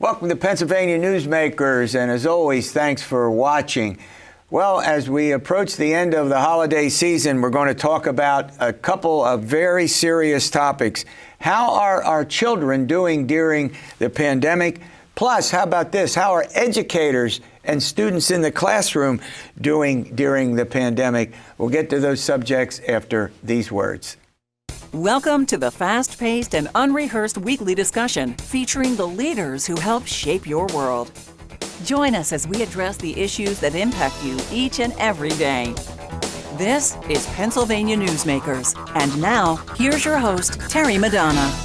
Welcome to Pennsylvania Newsmakers, and as always, thanks for watching. Well, as we approach the end of the holiday season, we're going to talk about a couple of very serious topics. How are our children doing during the pandemic? Plus, how about this? How are educators and students in the classroom doing during the pandemic? We'll get to those subjects after these words. Welcome to the fast-paced and unrehearsed weekly discussion featuring the leaders who help shape your world. Join us as we address the issues that impact you each and every day. This is Pennsylvania Newsmakers. And now, here's your host, Terry Madonna.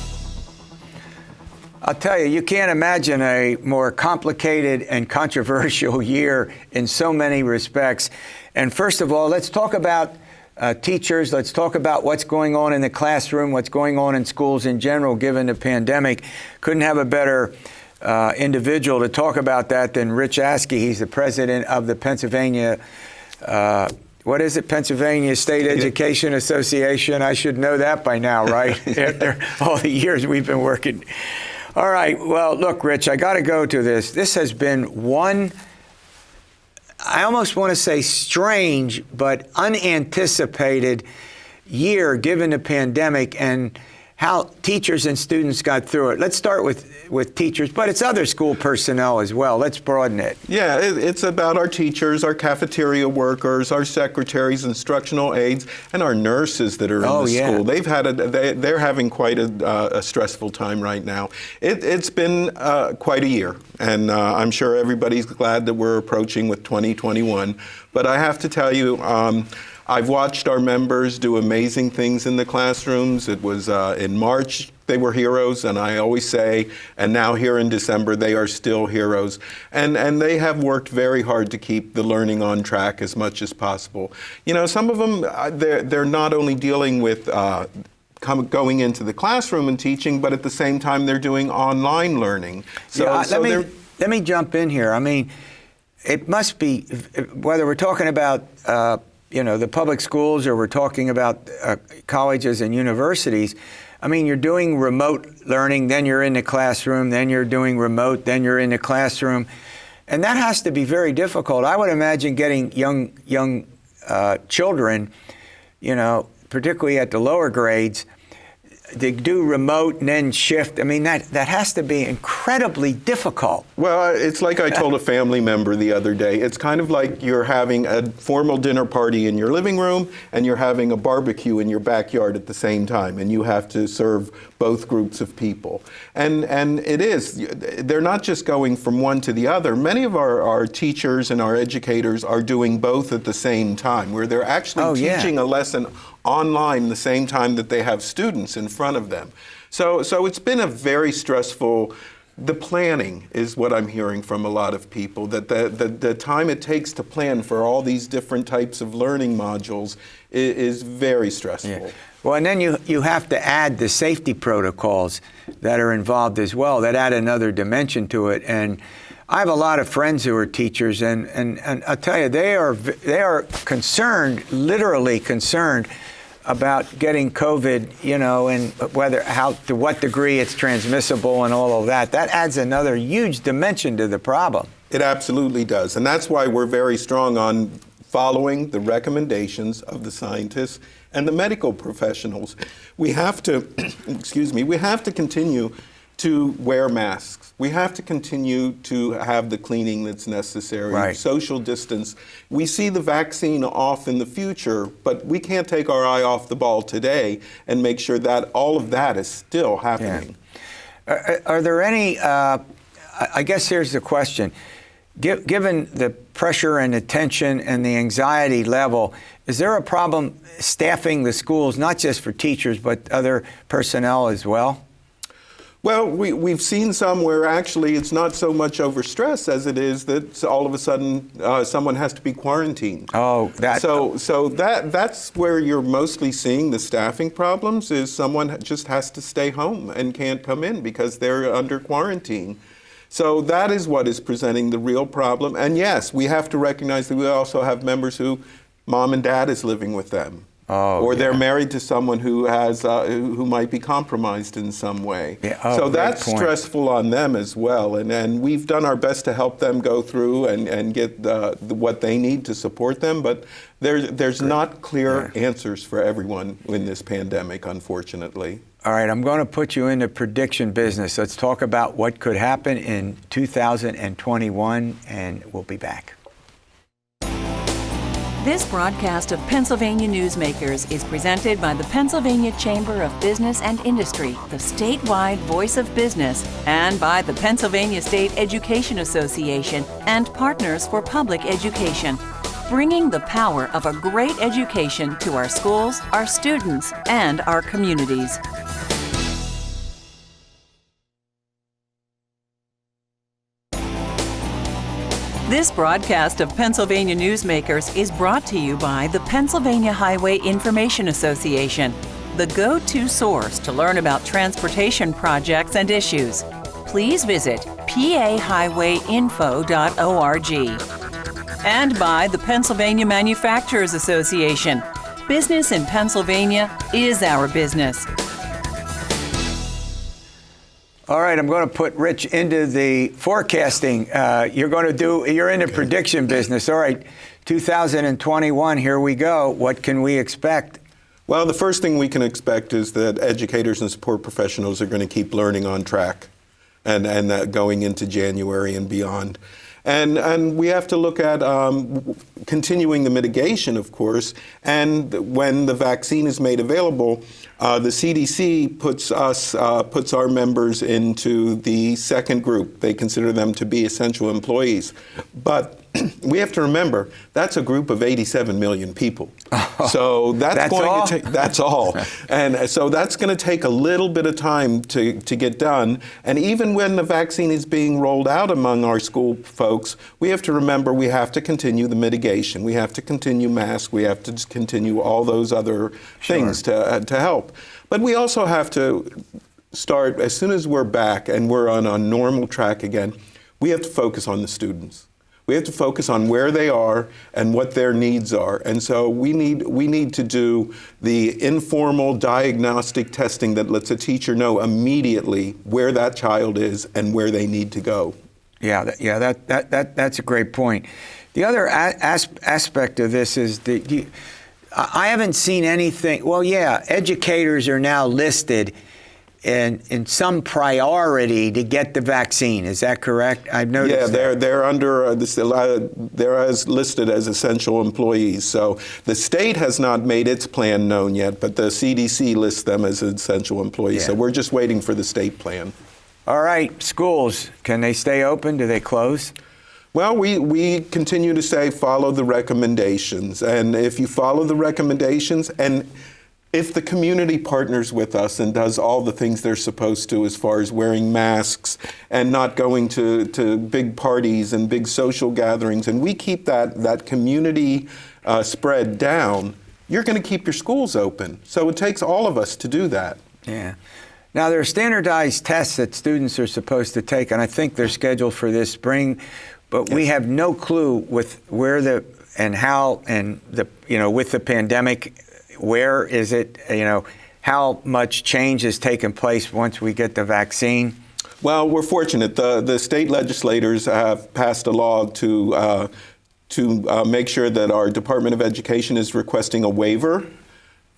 I'll tell you, you can't imagine a more complicated and controversial year in so many respects. And first of all, let's talk about teachers. Let's talk about what's going on in the classroom, what's going on in schools in general, given the pandemic. Couldn't have a better individual to talk about that than Rich Askey. He's the president of the Pennsylvania, Pennsylvania State Education Association. I should know that by now, right? After all the years we've been working. All right. Well, look, Rich, I got to go to this. This has been one, I almost want to say strange, but unanticipated year given the pandemic and how teachers and students got through it. Let's start with teachers, but it's other school personnel as well. Let's broaden it. Yeah, it's about our teachers, our cafeteria workers, our secretaries, instructional aides, and our nurses that are in the school. They're having quite a stressful time right now. It's been quite a year, and I'm sure everybody's glad that we're approaching with 2021. But I have to tell you, I've watched our members do amazing things in the classrooms. It was in March, they were heroes, and I always say, and now here in December, they are still heroes. And they have worked very hard to keep the learning on track as much as possible. You know, some of them, they're not only dealing with going into the classroom and teaching, but at the same time, they're doing online learning. Let me jump in here. I mean, it must be, whether we're talking about the public schools or we're talking about colleges and universities, I mean, you're doing remote learning, then you're in the classroom, then you're doing remote, then you're in the classroom. And that has to be very difficult. I would imagine getting young children, particularly at the lower grades, to do remote and then shift. I mean, that has to be incredibly difficult. Well, it's like I told a family member the other day. It's kind of like you're having a formal dinner party in your living room and you're having a barbecue in your backyard at the same time, and you have to serve both groups of people. And it is, they're not just going from one to the other. Many of our teachers and our educators are doing both at the same time, where they're actually teaching a lesson online the same time that they have students in front of them. So it's been a very stressful, the planning is what I'm hearing from a lot of people, that the time it takes to plan for all these different types of learning modules is very stressful. Yeah. Well, and then you have to add the safety protocols that are involved as well, that add another dimension to it. And I have a lot of friends who are teachers, and I'll tell you, they are concerned, literally concerned, about getting COVID, and to what degree it's transmissible and all of that. That adds another huge dimension to the problem. It absolutely does. And that's why we're very strong on following the recommendations of the scientists and the medical professionals. We have to, we have to continue to wear masks. We have to continue to have the cleaning that's necessary, social distance. We see the vaccine off in the future, but we can't take our eye off the ball today and make sure that all of that is still happening. Yeah. Are there any, I guess here's the question. Given the pressure and the tension and the anxiety level, is there a problem staffing the schools, not just for teachers, but other personnel as well? Well, we've seen some where actually it's not so much overstress as it is that all of a sudden someone has to be quarantined. Oh, so that's where you're mostly seeing the staffing problems, is someone just has to stay home and can't come in because they're under quarantine. So that is what is presenting the real problem. And yes, we have to recognize that we also have members who mom and dad is living with them. or they're married to someone who has who might be compromised in some way. Yeah. Oh, so that's point. Stressful on them as well. And we've done our best to help them go through and get what they need to support them. But there's not clear answers for everyone in this pandemic, unfortunately. All right, I'm going to put you in the prediction business. Let's talk about what could happen in 2021, and we'll be back. This broadcast of Pennsylvania Newsmakers is presented by the Pennsylvania Chamber of Business and Industry, the statewide voice of business, and by the Pennsylvania State Education Association and Partners for Public Education, bringing the power of a great education to our schools, our students, and our communities. This broadcast of Pennsylvania Newsmakers is brought to you by the Pennsylvania Highway Information Association, the go-to source to learn about transportation projects and issues. Please visit pahighwayinfo.org. And by the Pennsylvania Manufacturers Association. Business in Pennsylvania is our business. All right, I'm going to put Rich into the forecasting. You're in the prediction business. All right, 2021, here we go. What can we expect? Well, the first thing we can expect is that educators and support professionals are going to keep learning on track and going into January and beyond. And we have to look at continuing the mitigation, of course, and when the vaccine is made available, the CDC puts our members into the second group. They consider them to be essential employees. But we have to remember, that's a group of 87 million people. So that's going to take, that's all. And so that's going to take a little bit of time to get done. And even when the vaccine is being rolled out among our school folks, we have to remember we have to continue the mitigation. We have to continue masks. We have to continue all those other things to help. But we also have to start, as soon as we're back and we're on a normal track again, we have to focus on the students. We have to focus on where they are and what their needs are. And so we need to do the informal diagnostic testing that lets a teacher know immediately where that child is and where they need to go. That's a great point. The other aspect of this is that I haven't seen anything. Well, educators are now listed in some priority to get the vaccine. Is that correct? I've noticed. Yeah, they're under they're as listed as essential employees. So the state has not made its plan known yet, but the CDC lists them as essential employees. Yeah. So we're just waiting for the state plan. All right, schools, can they stay open? Do they close? Well, we continue to say follow the recommendations, and if you follow the recommendations and if the community partners with us and does all the things they're supposed to as far as wearing masks and not going to big parties and big social gatherings, and we keep that community spread down, you're going to keep your schools open. So it takes all of us to do that. Yeah. Now, there are standardized tests that students are supposed to take, and I think they're scheduled for this spring, but we have no clue with where with the pandemic. Where is it, how much change has taken place once we get the vaccine? Well, we're fortunate. The state legislators have passed a law to make sure that our Department of Education is requesting a waiver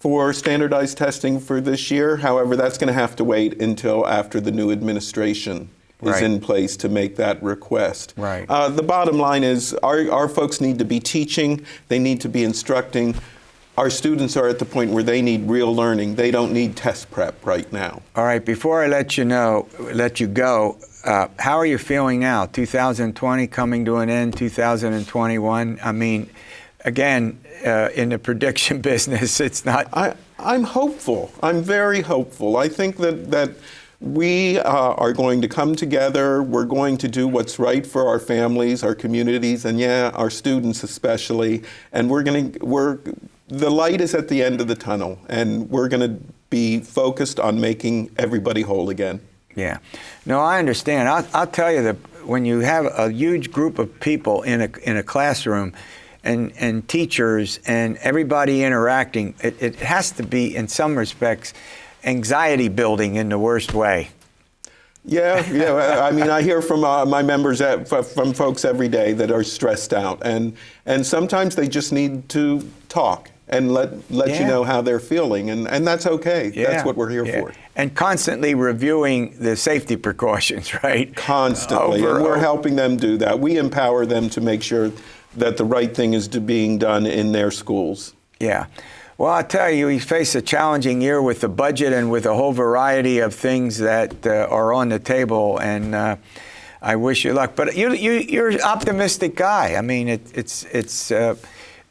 for standardized testing for this year. However, that's going to have to wait until after the new administration is in place to make that request. Right. The bottom line is our folks need to be teaching. They need to be instructing. Our students are at the point where they need real learning. They don't need test prep right now. All right, before I let you go, how are you feeling now? 2020 coming to an end, 2021. I mean, again, in the prediction business, it's not. I'm hopeful. I'm very hopeful. I think that we are going to come together. We're going to do what's right for our families, our communities, and our students especially. And the light is at the end of the tunnel, and we're going to be focused on making everybody whole again. Yeah. No, I understand. I'll tell you that when you have a huge group of people in a classroom and teachers and everybody interacting, it has to be, in some respects, anxiety building in the worst way. Yeah. I mean, I hear from my members, from folks every day that are stressed out, and sometimes they just need to talk and let you know how they're feeling, and that's okay. Yeah. That's what we're here for. And constantly reviewing the safety precautions, right? Constantly, and we're helping them do that. We empower them to make sure that the right thing is being done in their schools. Yeah. Well, I'll tell you, we face a challenging year with the budget and with a whole variety of things that are on the table, and I wish you luck. But you're an optimistic guy. I mean, it's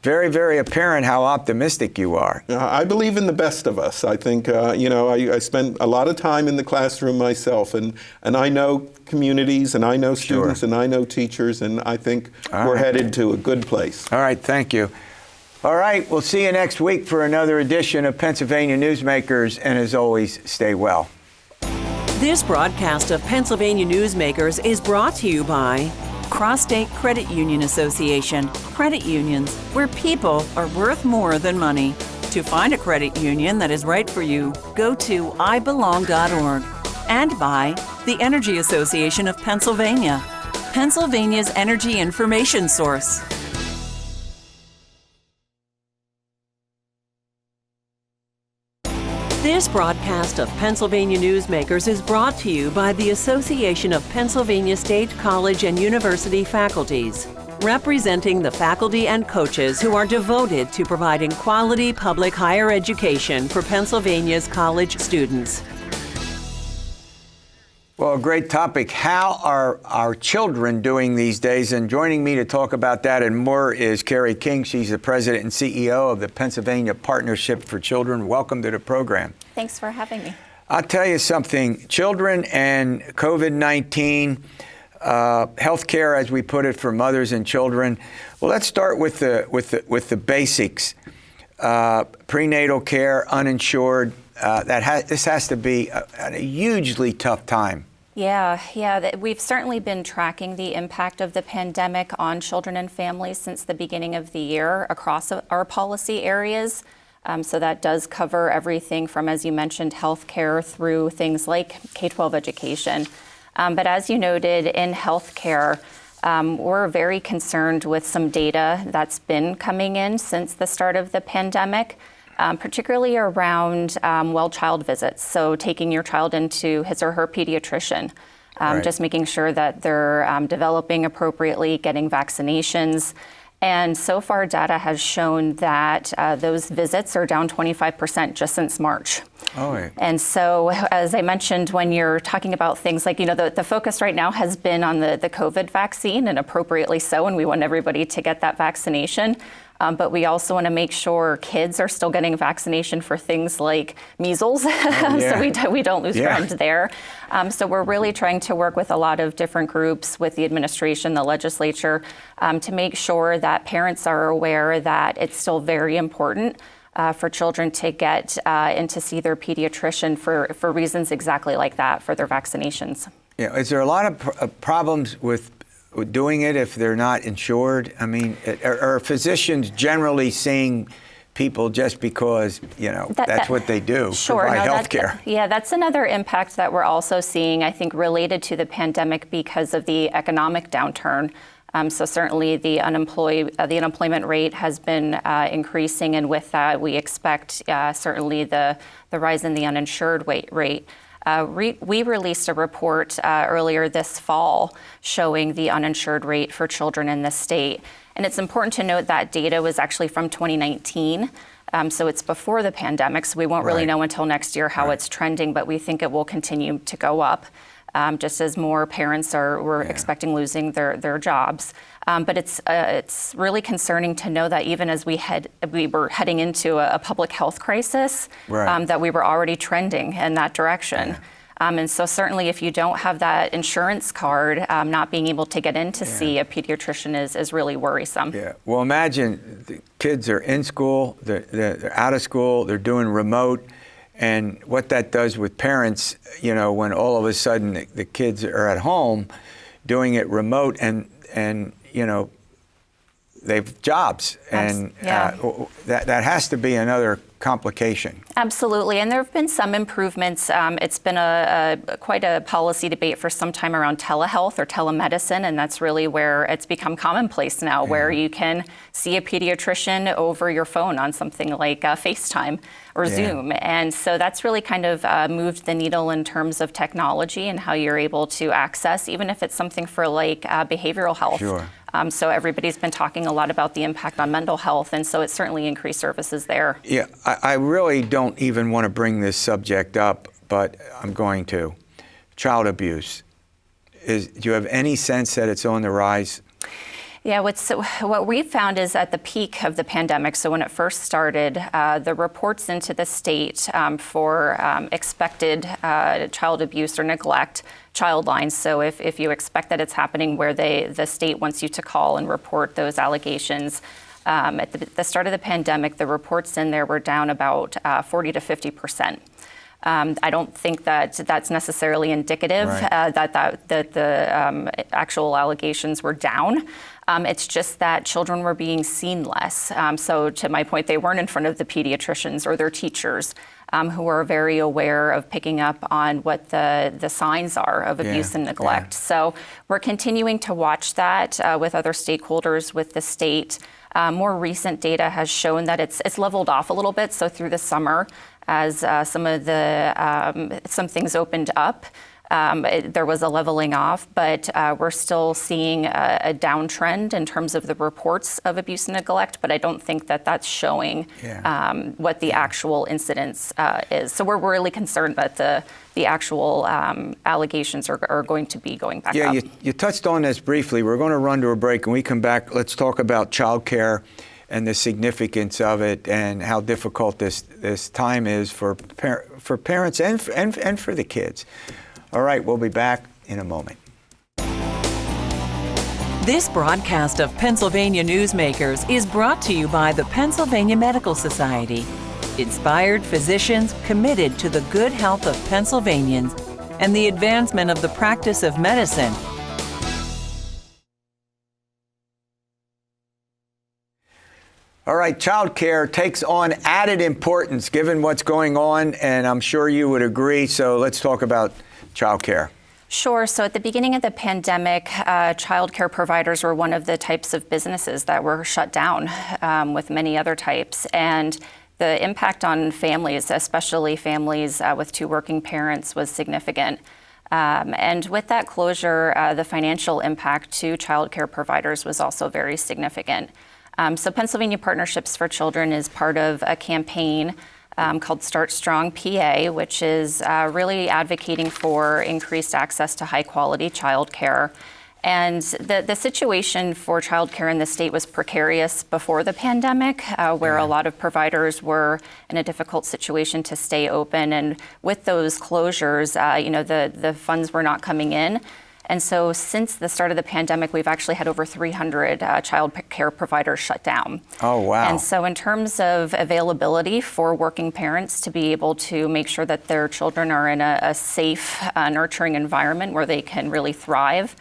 very, very apparent how optimistic you are. I believe in the best of us. I think, I spent a lot of time in the classroom myself, and I know communities, and I know students, and I know teachers, and I think we're headed to a good place. All right, thank you. All right, we'll see you next week for another edition of Pennsylvania Newsmakers, and as always, stay well. This broadcast of Pennsylvania Newsmakers is brought to you by Cross-State Credit Union Association. Credit unions, where people are worth more than money. To find a credit union that is right for you, go to ibelong.org. And by the Energy Association of Pennsylvania, Pennsylvania's energy information source. This broadcast of Pennsylvania Newsmakers is brought to you by the Association of Pennsylvania State College and University Faculties, representing the faculty and coaches who are devoted to providing quality public higher education for Pennsylvania's college students. Well, a great topic. How are our children doing these days? And joining me to talk about that and more is Kari King. She's the president and CEO of the Pennsylvania Partnership for Children. Welcome to the program. Thanks for having me. I'll tell you something. Children and COVID-19, healthcare, as we put it, for mothers and children. Well, let's start with the basics. Prenatal care, uninsured. This has to be a hugely tough time. Yeah. We've certainly been tracking the impact of the pandemic on children and families since the beginning of the year across our policy areas. So that does cover everything from, as you mentioned, healthcare through things like K-12 education. But as you noted, in healthcare, we're very concerned with some data that's been coming in since the start of the pandemic. Particularly around well-child visits. So taking your child into his or her pediatrician, just making sure that they're developing appropriately, getting vaccinations. And so far, data has shown that those visits are down 25% just since March. And so, as I mentioned, when you're talking about things like, the focus right now has been on the COVID vaccine, and appropriately so, and we want everybody to get that vaccination. But we also want to make sure kids are still getting vaccination for things like measles, so we don't lose ground there. So we're really trying to work with a lot of different groups, with the administration, the legislature, to make sure that parents are aware that it's still very important for children to get in to see their pediatrician for reasons exactly like that, for their vaccinations. Yeah, is there a lot of problems with doing it if they're not insured? I mean, are physicians generally seeing people just because, that's what they do, provide health care? That's another impact that we're also seeing, I think, related to the pandemic because of the economic downturn. So certainly the unemployment rate has been increasing, and with that, we expect certainly the rise in the uninsured rate. We released a report earlier this fall showing the uninsured rate for children in the state. And it's important to note that data was actually from 2019. So it's before the pandemic, so we won't really know until next year how it's trending, but we think it will continue to go up, just as more parents were expecting losing their jobs. But it's really concerning to know that even as we were heading into a public health crisis, that we were already trending in that direction. And so certainly if you don't have that insurance card, not being able to get in to see a pediatrician is really worrisome. Well, imagine the kids are in school, they're out of school, they're doing remote, and what that does with parents, when all of a sudden the kids are at home doing it remote, and they've jobs, and that has to be another complication. Absolutely, and there have been some improvements. It's been quite a policy debate for some time around telehealth or telemedicine, and that's really where it's become commonplace now, where you can see a pediatrician over your phone on something like FaceTime or Zoom. And so that's really kind of moved the needle in terms of technology and how you're able to access, even if it's something for like behavioral health. Sure. So everybody's been talking a lot about the impact on mental health, and so it's certainly increased services there. Yeah, I really don't even want to bring this subject up, but I'm going to. Child abuse. Do you have any sense that it's on the rise? Yeah, what we found is at the peak of the pandemic, so when it first started, the reports into the state for expected child abuse or neglect, child lines. So if you expect that it's happening, where the state wants you to call and report those allegations. At the start of the pandemic, the reports in there were down about 40 to 50%. I don't think that that's necessarily indicative that the actual allegations were down. It's just that children were being seen less. So to my point, they weren't in front of the pediatricians or their teachers, who are very aware of picking up on what the signs are of abuse and neglect. So we're continuing to watch that with other stakeholders, with the state. More recent data has shown that it's leveled off a little bit. So through the summer, as some things opened up, there was a leveling off, but we're still seeing a downtrend in terms of the reports of abuse and neglect, but I don't think that that's showing what the actual incidence is. So we're really concerned that the actual allegations are going to be going back up. Yeah, you touched on this briefly. We're going to run to a break. When we come back, let's talk about child care and the significance of it and how difficult this time is for parents and for the kids. All right, we'll be back in a moment. This broadcast of Pennsylvania Newsmakers is brought to you by the Pennsylvania Medical Society. Inspired physicians committed to the good health of Pennsylvanians and the advancement of the practice of medicine. All right, child care takes on added importance given what's going on, and I'm sure you would agree. So let's talk about child care. Sure. So at the beginning of the pandemic, child care providers were one of the types of businesses that were shut down, with many other types. And the impact on families, especially families with two working parents, was significant. And with that closure, the financial impact to child care providers was also very significant. So Pennsylvania Partnerships for Children is part of a campaign called Start Strong PA, which is really advocating for increased access to high quality child care. And the situation for child care in the state was precarious before the pandemic, where a lot of providers were in a difficult situation to stay open. And with those closures, the funds were not coming in. And so since the start of the pandemic, we've actually had over 300 child care providers shut down. Oh, wow. And so in terms of availability for working parents to be able to make sure that their children are in a safe, nurturing environment where they can really thrive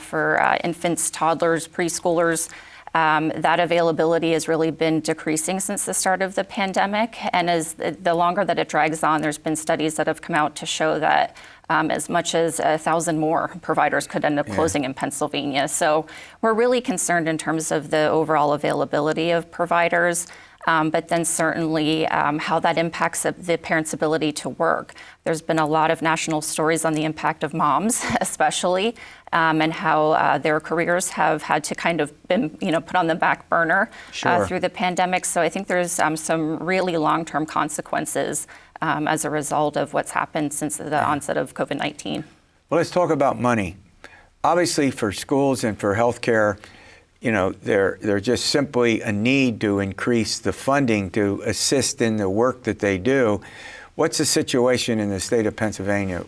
for infants, toddlers, preschoolers, that availability has really been decreasing since the start of the pandemic. And as the longer that it drags on, there's been studies that have come out to show that as much as 1,000 more providers could end up closing in Pennsylvania. So we're really concerned in terms of the overall availability of providers, but then certainly how that impacts the parents' ability to work. There's been a lot of national stories on the impact of moms, especially, and how their careers have had to kind of been, put on the back burner through the pandemic. So I think there's some really long-term consequences as a result of what's happened since the onset of COVID-19. Well, let's talk about money. Obviously, for schools and for healthcare, there's just simply a need to increase the funding to assist in the work that they do. What's the situation in the state of Pennsylvania?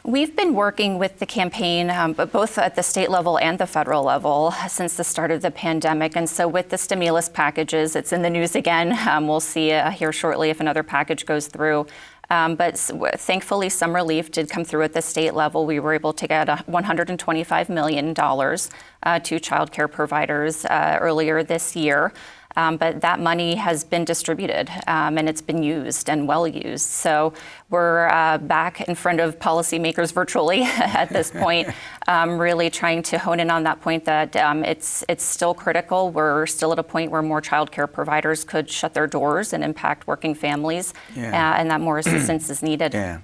We've been working with the campaign, but both at the state level and the federal level since the start of the pandemic. And so with the stimulus packages, it's in the news again. We'll see here shortly if another package goes through. But thankfully, some relief did come through at the state level. We were able to get $125 million to child care providers earlier this year. But that money has been distributed and it's been used and well used. So we're back in front of policymakers virtually at this point, really trying to hone in on that point that it's still critical. We're still at a point where more child care providers could shut their doors and impact working families, and that more assistance is needed. Yeah.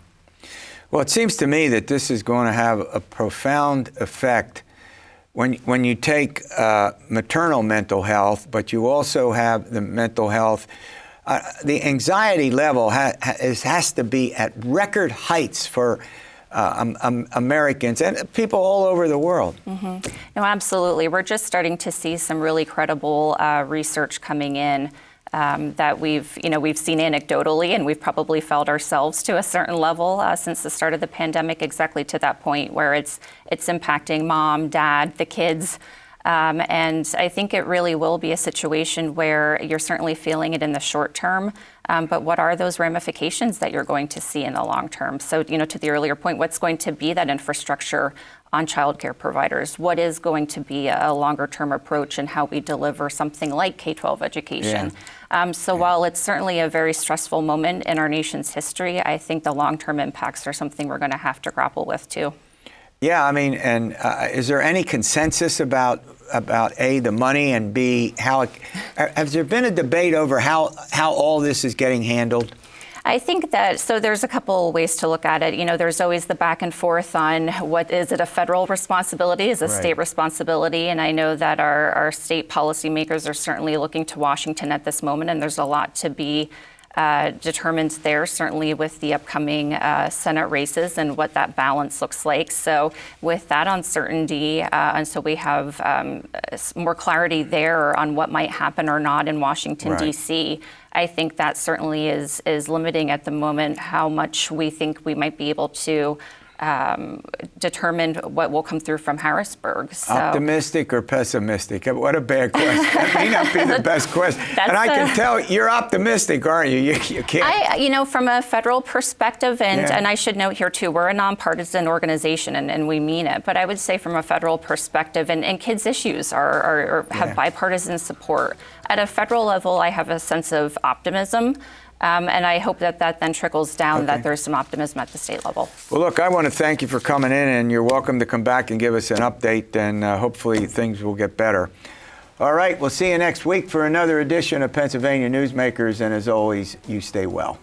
Well, it seems to me that this is going to have a profound effect when you take maternal mental health, but you also have the mental health, the anxiety level has to be at record heights for Americans and people all over the world. Mm-hmm. No, absolutely. We're just starting to see some really credible research coming in that we've seen anecdotally, and we've probably felt ourselves to a certain level since the start of the pandemic, exactly to that point where it's impacting mom, dad, the kids. And I think it really will be a situation where you're certainly feeling it in the short term, but what are those ramifications that you're going to see in the long term? So, to the earlier point, what's going to be that infrastructure on childcare providers? What is going to be a longer term approach in how we deliver something like K-12 education? While it's certainly a very stressful moment in our nation's history, I think the long term impacts are something we're going to have to grapple with too. Yeah, I mean, and is there any consensus about A, the money, and B, has there been a debate over how all this is getting handled? I think that, so there's a couple ways to look at it. There's always the back and forth on what is it a federal responsibility, is a state responsibility, and I know that our state policymakers are certainly looking to Washington at this moment, and there's a lot to be determined there, certainly with the upcoming Senate races and what that balance looks like. So with that uncertainty, and so we have more clarity there on what might happen or not in Washington, D.C., I think that certainly is limiting at the moment how much we think we might be able to determine what will come through from Harrisburg. So. Optimistic or pessimistic? What a bad question. That may not be the best question. And I can tell you're optimistic, aren't you? You can't. From a federal perspective, and I should note here too, we're a nonpartisan organization and we mean it. But I would say from a federal perspective, and kids' issues have bipartisan support. At a federal level, I have a sense of optimism. And I hope that then trickles down, that there's some optimism at the state level. Well, look, I want to thank you for coming in, and you're welcome to come back and give us an update, and hopefully things will get better. All right, we'll see you next week for another edition of Pennsylvania Newsmakers, and as always, you stay well.